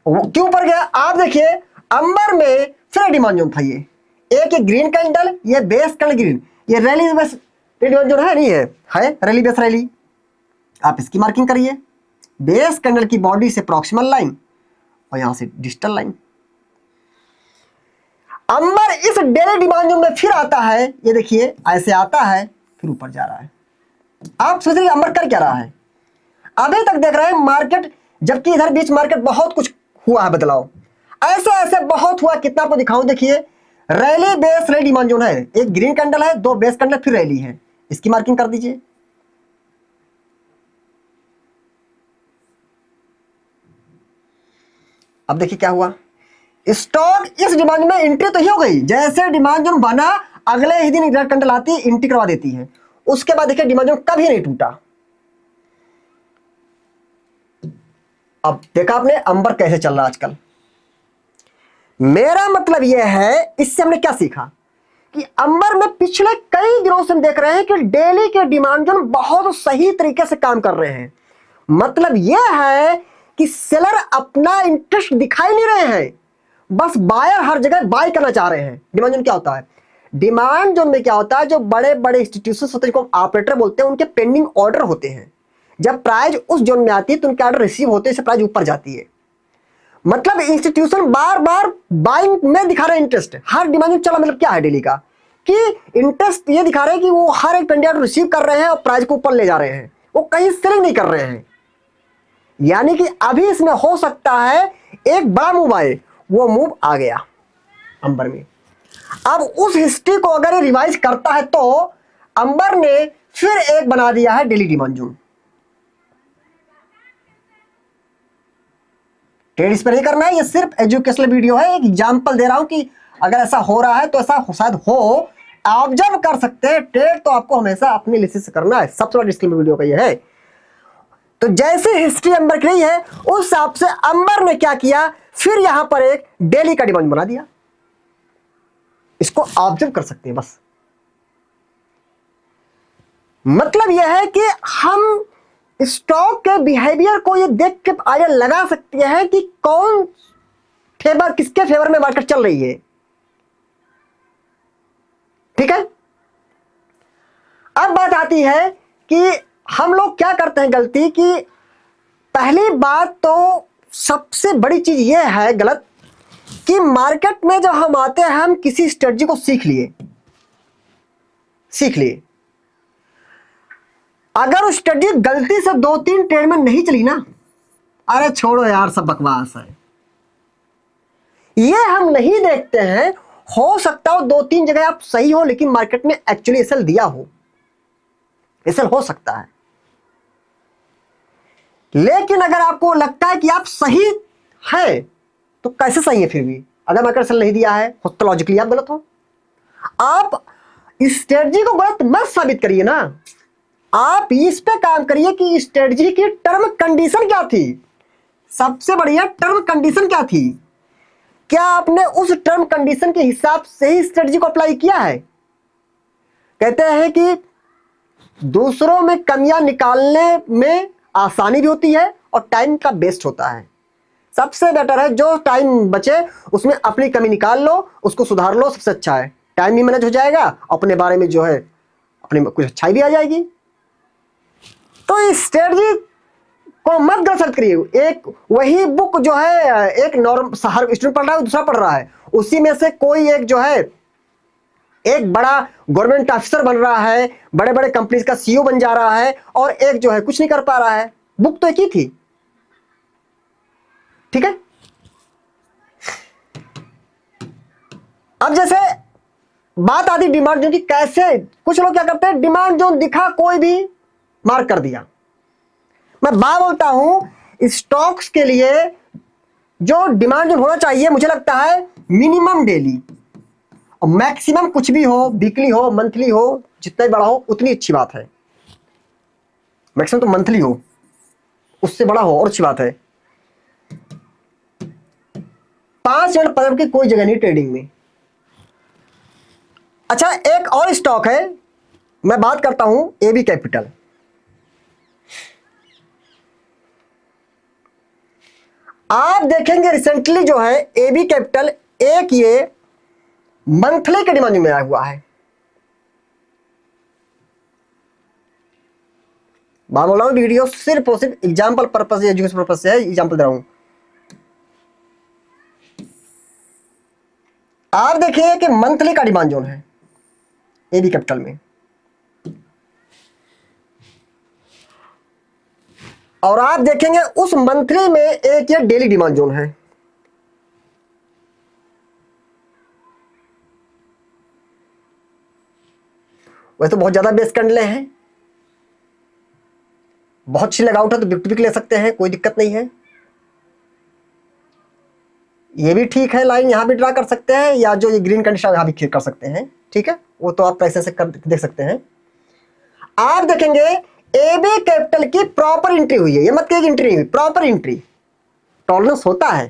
क्यों ऊपर गया, आप देखिए अंबर में फिर डिमांड जोन था, ये एक ग्रीन कैंडल, ये बेस कैंडल ग्रीन, ये रैली बेस डिमांड जोन है नहीं है रैली बेस रैली, आप इसकी मार्किंग करिए, बेस कैंडल की बॉडी से प्रॉक्सिमल लाइन और यहां से डिस्टल लाइन। अंबर इस डेली डिमांड जोन में फिर आता है, ये देखिए ऐसे आता है फिर ऊपर जा रहा है। आप सोच रहे अंबर कर क्या रहा है, अभी तक देख रहे हैं मार्केट, जबकि इधर बीच मार्केट बहुत कुछ हुआ है बदलाव, ऐसे ऐसे बहुत हुआ, कितना आपको दिखाऊं, देखिए rally base rally demand zone है, एक ग्रीन कैंडल है, 2 बेस कैंडल फिर रैली है, इसकी मार्किंग कर दीजिए। अब देखिए क्या हुआ, स्टॉक इस डिमांड में एंट्री तो ही हो गई, जैसे डिमांड जोन बना अगले ही दिन रेड कैंडल आती है एंट्री करवा देती है, उसके बाद देखिए डिमांड जोन कभी नहीं टूटा। अब देखा आपने अंबर कैसे चल रहा आजकल, मेरा मतलब यह है इससे हमने क्या सीखा कि अंबर में पिछले कई दिनों से हम देख रहे हैं कि डेली के डिमांड जोन बहुत सही तरीके से काम कर रहे हैं, मतलब यह है कि सेलर अपना इंटरेस्ट दिखाई नहीं रहे हैं, बस बायर हर जगह बाय करना चाह रहे हैं। डिमांड जोन क्या होता है, डिमांड जोन में क्या होता है, जो बड़े बड़े इंस्टीट्यूशन होते हैं जिनको ऑपरेटर बोलते हैं, उनके पेंडिंग ऑर्डर होते हैं, जब प्राइस उस जोन में आती है तो उनके ऑर्डर रिसीव होते हैं, इससे प्राइस ऊपर जाती है, मतलब इंस्टीट्यूशन बार बार बाइंग में दिखा रहे हैं इंटरेस्ट, हर डिमांड जोन चला, मतलब क्या है डेली का कि इंटरेस्ट ये दिखा रहे हैं कि वो हर एक पेंडिंग ऑर्डर रिसीव कर रहे हैं और प्राइस को ऊपर ले जा रहे हैं, वो कहीं सेलिंग नहीं कर रहे हैं, यानी कि अभी इसमें हो सकता है एक बड़ा मूव आए, वो मूव आ गया अंबर में। अब उस हिस्ट्री को अगर ये रिवाइज करता है तो अंबर ने फिर एक बना दिया है डेली डिमांड जोन, ट्रेड इस पर नहीं करना है, ये सिर्फ एजुकेशनल वीडियो है, एक एग्जांपल दे रहा हूं कि अगर ऐसा हो रहा है तो ऐसा शायद हो, ऑब्जर्व कर सकते हैं। ट्रेड तो आपको हमेशा अपनी लिस्ट से करना है, सबसे बड़ा डिस्क्लेमर वीडियो का ये है। तो जैसे हिस्ट्री अंबर की रही है उस हिसाब से अंबर ने क्या किया, फिर यहां पर एक डेली का डिमांड बना दिया। इसको ऑब्जर्व कर सकते हैं बस। मतलब यह है कि हम स्टॉक के बिहेवियर को ये देख के आइडिया लगा सकते हैं कि कौन फेवर, किसके फेवर में मार्केट चल रही है। ठीक है, अब बात आती है कि हम लोग क्या करते हैं गलती की। पहली बात तो सबसे बड़ी चीज यह है गलत कि मार्केट में जब हम आते हैं हम किसी स्ट्रेटजी को सीख लिए, अगर उस स्ट्रेटजी गलती से 2-3 ट्रेड में नहीं चली ना, अरे छोड़ो यार सब बकवास है। ये हम नहीं देखते हैं। हो सकता हो 2-3 जगह आप सही हो लेकिन मार्केट में एक्चुअली एसएल दिया हो, एसएल हो सकता है। लेकिन अगर आपको लगता है कि आप सही है तो कैसे सही है फिर भी, अगर मार्केट एसएल नहीं दिया है तो लॉजिकली आप गलत हो। आप इस स्ट्रेटजी को गलत मत साबित करिए ना, आप इस पे काम करिए कि स्ट्रेटजी की टर्म कंडीशन क्या थी। सबसे बढ़िया टर्म कंडीशन क्या थी, क्या आपने उस टर्म कंडीशन के हिसाब से ही स्ट्रेटजी को अप्लाई किया है। कहते हैं कि दूसरों में कमियां निकालने में आसानी भी होती है और टाइम का बेस्ट होता है। सबसे बेटर है जो टाइम बचे उसमें अपनी कमी निकाल लो, उसको सुधार लो, सबसे अच्छा है। टाइम भी मैनेज हो जाएगा, अपने बारे में जो है अपने कुछ अच्छाई भी आ जाएगी। तो इस स्ट्रेटजी को मत गलत करिए। एक वही बुक जो है, एक नॉर्मल हर स्टूडेंट पढ़ रहा है, दूसरा पढ़ रहा है, उसी में से कोई एक जो है एक बड़ा गवर्नमेंट ऑफिसर बन रहा है, बड़े बड़े कंपनीज का सीईओ बन जा रहा है, और एक जो है कुछ नहीं कर पा रहा है। बुक तो एक ही थी। ठीक है, अब जैसे बात आती डिमांड जोन की, कैसे कुछ लोग क्या करते हैं, डिमांड जोन दिखा कोई भी मार्क कर दिया। मैं बात बोलता हूं स्टॉक्स के लिए जो डिमांड जोन होना चाहिए, मुझे लगता है मिनिमम डेली और मैक्सिमम कुछ भी हो, वीकली हो, मंथली हो, जितना भी बड़ा हो उतनी अच्छी बात है। मैक्सिमम तो मंथली हो, उससे बड़ा हो और अच्छी बात है। 5 मिनट पदम की कोई जगह नहीं ट्रेडिंग में। अच्छा, एक और स्टॉक है, मैं बात करता हूं एबी कैपिटल। आप देखेंगे रिसेंटली जो है एबी कैपिटल एक ये मंथली के डिमांड में आया हुआ है। बात बोल रहा हूं, वीडियो सिर्फ और सिर्फ एग्जाम्पल पर्पस, एजुकेशन पर्पस से है, एग्जाम्पल दे रहा हूं। आप देखिए कि मंथली का डिमांड जोन है एबी कैपिटल में, और आप देखेंगे उस मंथली में एक ये डेली डिमांड जोन है। वैसे तो बहुत ज्यादा बेस कैंडल हैं, बहुत अच्छी लगाउट है तो बिग टू बिग ले सकते हैं, कोई दिक्कत नहीं है। ये भी ठीक है, लाइन यहां भी ड्रा कर सकते हैं, या जो ये ग्रीन कंडीशन यहां भी कर सकते हैं। ठीक है, वो तो आप पैसे से कर देख सकते हैं। आप देखेंगे एबी कैपिटल की प्रॉपर एंट्री हुई है, ये मत कहिए एंट्री नहीं हुई, प्रॉपर एंट्री। टॉलरेंस होता है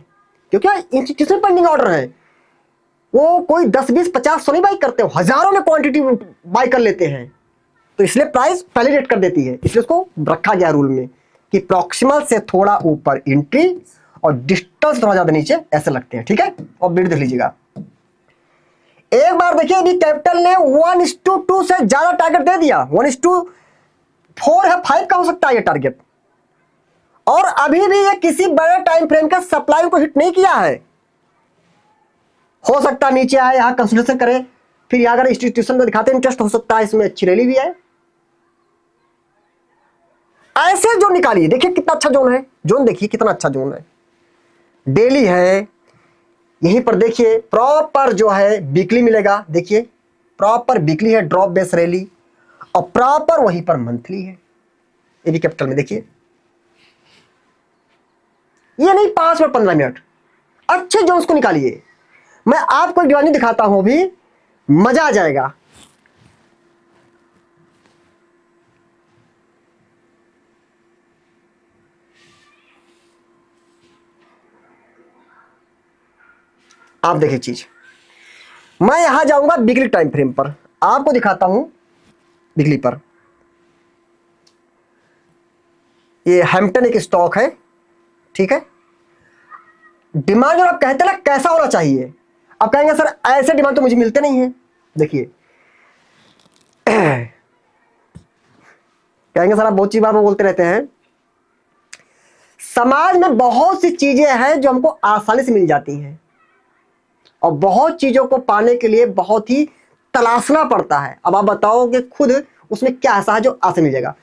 क्योंकि इंस्टीट्यूशनल पेंडिंग ऑर्डर है, वो कोई 10, 20, 50 नहीं बाई करते, हजारों में क्वांटिटी बाई कर लेते हैं, तो इसलिए प्राइस पहले रेट कर देती है। इसलिए उसको रखा गया रूल में कि प्रॉक्सिमल से थोड़ा ऊपर एंट्री और डिस्टेंस थोड़ा ज्यादा नीचे ऐसे लगते हैं। ठीक है, और वीडियो देख लीजिएगा एक बार। देखिए अभी कैपिटल ने 1:2 से ज्यादा टारगेट दे दिया, 1:4 है, 5 का हो सकता है ये टारगेट, और अभी भी ये किसी बड़े टाइम फ्रेम का सप्लाई को हिट नहीं किया है। हो सकता है नीचे आए, यहां कंसल्टेशन करे, फिर यहां अगर इंस्टीट्यूशन में दिखाते इंटरेस्ट, हो सकता है इसमें अच्छी रैली भी है। ऐसे जोन निकालिए, देखिए कितना अच्छा जोन है, जोन देखिए कितना अच्छा जोन है, डेली है। यहीं पर देखिए प्रॉपर जो है वीकली मिलेगा, देखिए प्रॉपर वीकली है, ड्रॉप बेस रैली, और प्रॉपर वहीं पर मंथली है एबी कैपिटल में। देखिए ये नहीं 5 मिनट 15 मिनट, अच्छे जोन्स को निकालिए। मैं आपको डिवाइनिंग दिखाता हूं, अभी मजा आ जाएगा। आप देखिए चीज, मैं यहां जाऊंगा वीकली टाइम फ्रेम पर, आपको दिखाता हूं वीकली पर। ये हैम्पटन एक स्टॉक है, ठीक है। डिमांड जो आप कहते हैं ना कैसा होना चाहिए, आप कहेंगे सर ऐसे डिमांड तो मुझे मिलते नहीं है। देखिए कहेंगे सर आप बहुत सी बार वो बोलते रहते हैं। समाज में बहुत सी चीजें हैं जो हमको आसानी से मिल जाती हैं, और बहुत चीजों को पाने के लिए बहुत ही तलाशना पड़ता है। अब आप बताओगे खुद उसमें क्या ऐसा है जो आसानी मिल जाएगा।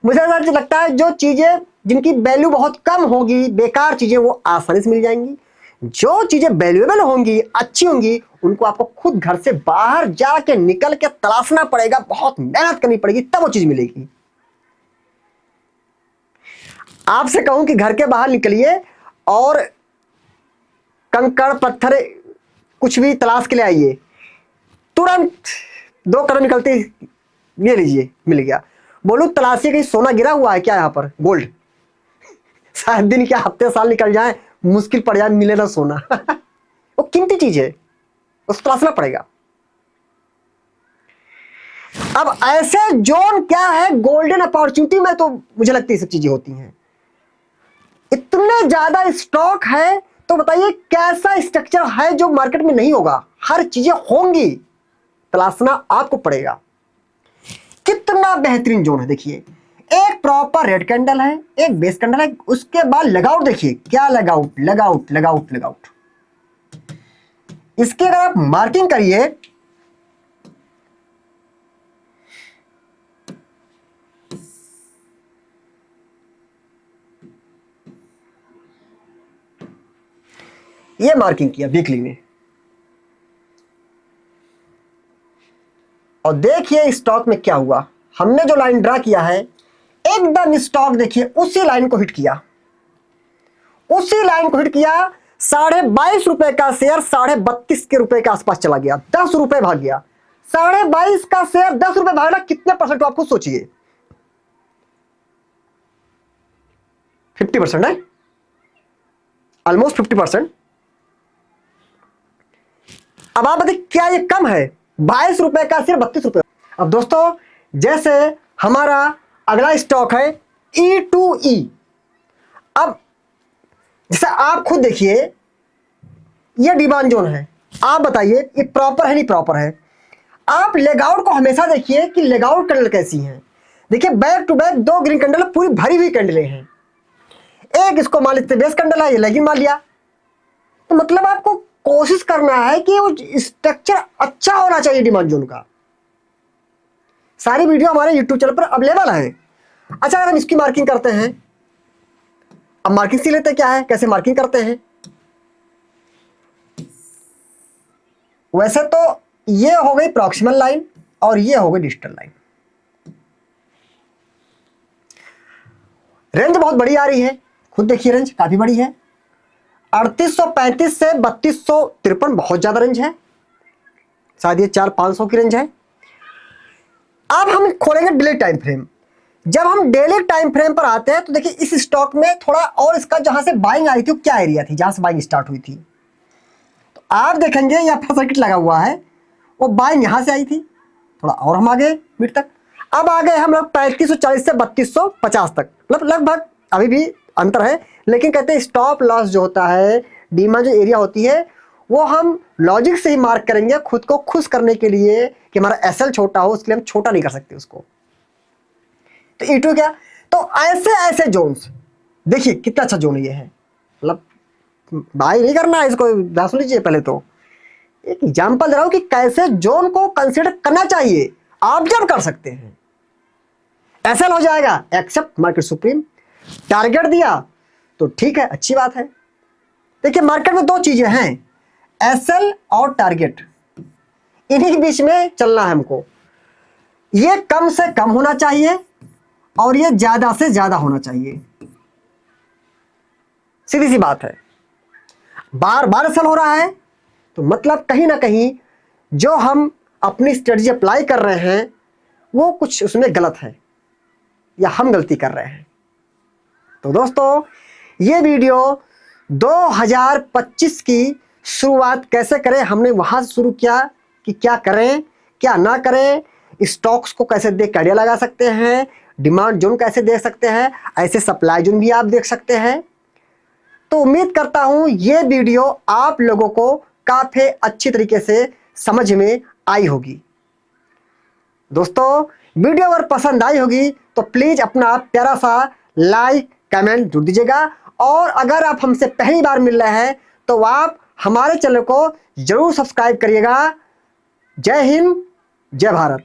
मुझे ऐसा लगता है जो चीजें जिनकी वैल्यू बहुत कम होगी, बेकार चीजें, वो आसानी से मिल जाएंगी। जो चीजें वैल्यूएबल होंगी, अच्छी होंगी, उनको आपको खुद घर से बाहर जाके निकल के तलाशना पड़ेगा, बहुत मेहनत करनी पड़ेगी, तब वो चीज मिलेगी। आपसे कहूं कि घर के बाहर निकलिए और कंकड़ पत्थर कुछ भी तलाश के लिए आइए, तुरंत 2 कदम निकलते ये लीजिए मिल गया। बोलूं तलाशी कहीं सोना गिरा हुआ है क्या यहां पर, गोल्ड? शायद दिन क्या हफ्ते साल निकल जाए, मुश्किल पड़ जाए मिले ना सोना। वो कीमती चीज है, उसको तलाशना पड़ेगा। अब ऐसे जोन क्या है, गोल्डन अपॉर्चुनिटी में तो मुझे लगती है सब चीजें होती हैं। इतने ज्यादा स्टॉक है, तो बताइए कैसा स्ट्रक्चर है जो मार्केट में नहीं होगा। हर चीजें होंगी, तलाशना आपको पड़ेगा। कितना बेहतरीन जोन है, देखिए एक प्रॉपर रेड कैंडल है, एक बेस कैंडल है, उसके बाद लगाउट देखिए क्या लगाउट लगाउट लगाउट लगाउट। इसके अगर आप मार्किंग करिए, ये मार्किंग किया वीकली में, और देखिए स्टॉक में क्या हुआ। हमने जो लाइन ड्रा किया है एकदम स्टॉक देखिए उसी लाइन को हिट किया, उसी लाइन को हिट किया। 22.5 का शेयर 32.5 के रुपए के आसपास चला गया, 10 रुपए भाग गया। 22.5 का शेयर 10 रुपए भागना कितने परसेंट, आपको सोचिए। 50% है, ऑलमोस्ट 50%। अब आप बताइए क्या ये कम है? 22 रुपए का शेयर 32 रुपए। अब दोस्तों जैसे हमारा अगला स्टॉक है E2E। अब जैसे आप खुद देखिए ये डिमांड जोन है, आप बताइए ये प्रॉपर है नहीं प्रॉपर है? आप लेगआउट को हमेशा देखिए कि लेगआउट कैंडल कैसी है। देखिए back to back 2 green candle पूरी भरी हुई कैंडलें हैं। एक इसको मान लेते बेस कैंडल है, ये लेगिंग मान लिया। तो मतलब आपको कोशिश करना है कि वो स्ट्रक्चर अच्छा होना चाहिए डिमांड जोन का। सारी वीडियो हमारे YouTube चैनल पर अवेलेबल है। अच्छा अगर हम इसकी मार्किंग करते हैं, अब मार्किंग सी लेते क्या है, कैसे मार्किंग करते हैं। वैसे तो ये हो गई प्रॉक्सिमल लाइन और ये हो गई डिजिटल लाइन। रेंज बहुत बड़ी आ रही है, खुद देखिए रेंज काफी बड़ी है। 3835 से 3253 बहुत ज्यादा रेंज है, शायद ये 400-500 की रेंज है। अब हम खोलेंगे डेली टाइम फ्रेम। जब हम डेली टाइम फ्रेम पर आते हैं तो देखिए इस स्टॉक में थोड़ा और इसका जहां से बाइंग आई थी वो क्या एरिया थी जहां से बाइंग स्टार्ट हुई थी, तो आप देखेंगे यहाँ पर सर्किट लगा हुआ है, वो बाइंग यहां से आई थी। थोड़ा और हम आ गए मिड तक, अब आ गए हम लोग 3540 से 3250 तक, मतलब लगभग अभी भी अंतर है। लेकिन कहते हैं स्टॉप लॉस जो होता है, डीमा जो एरिया होती है, वो हम लॉजिक से ही मार्क करेंगे खुद को खुश करने के लिए कि हमारा एसएल छोटा हो, उसके लिए हम छोटा नहीं कर सकते उसको। तो E2 क्या, तो ऐसे ऐसे जोन्स देखिए कितना अच्छा जोन ये है, मतलब बाय नहीं करना है इसको, सुन लीजिए पहले तो एक एग्जांपल दे रहा हूं कि कैसे जोन को कंसीडर करना चाहिए, आप जब कर सकते हैं। एसएल हो जाएगा एक्सेप्ट मार्केट सुप्रीम, टारगेट दिया तो ठीक है अच्छी बात है। देखिए मार्केट में 2 चीजें हैं, एसएल और टारगेट, इन्हीं के बीच में चलना है हमको। ये कम से कम होना चाहिए और ये ज्यादा से ज्यादा होना चाहिए। सीधी सी बात है। बार बार सेल हो रहा है तो मतलब कहीं ना कहीं जो हम अपनी स्ट्रेटजी अप्लाई कर रहे हैं वो कुछ उसमें गलत है या हम गलती कर रहे हैं। तो दोस्तों, ये वीडियो 2025 की शुरुआत कैसे करें हमने वहां से शुरू किया कि क्या करें क्या ना करें, स्टॉक्स को कैसे देख आइडिया लगा सकते हैं, डिमांड जोन कैसे देख सकते हैं, ऐसे सप्लाई जोन भी आप देख सकते हैं। तो उम्मीद करता हूं ये वीडियो आप लोगों को काफी अच्छी तरीके से समझ में आई होगी। दोस्तों, वीडियो अगर पसंद आई होगी तो प्लीज अपना प्यारा सा लाइक कमेंट जरूर दीजिएगा, और अगर आप हमसे पहली बार मिल रहे हैं तो आप हमारे चैनल को जरूर सब्सक्राइब करिएगा। जय हिंद, जय भारत।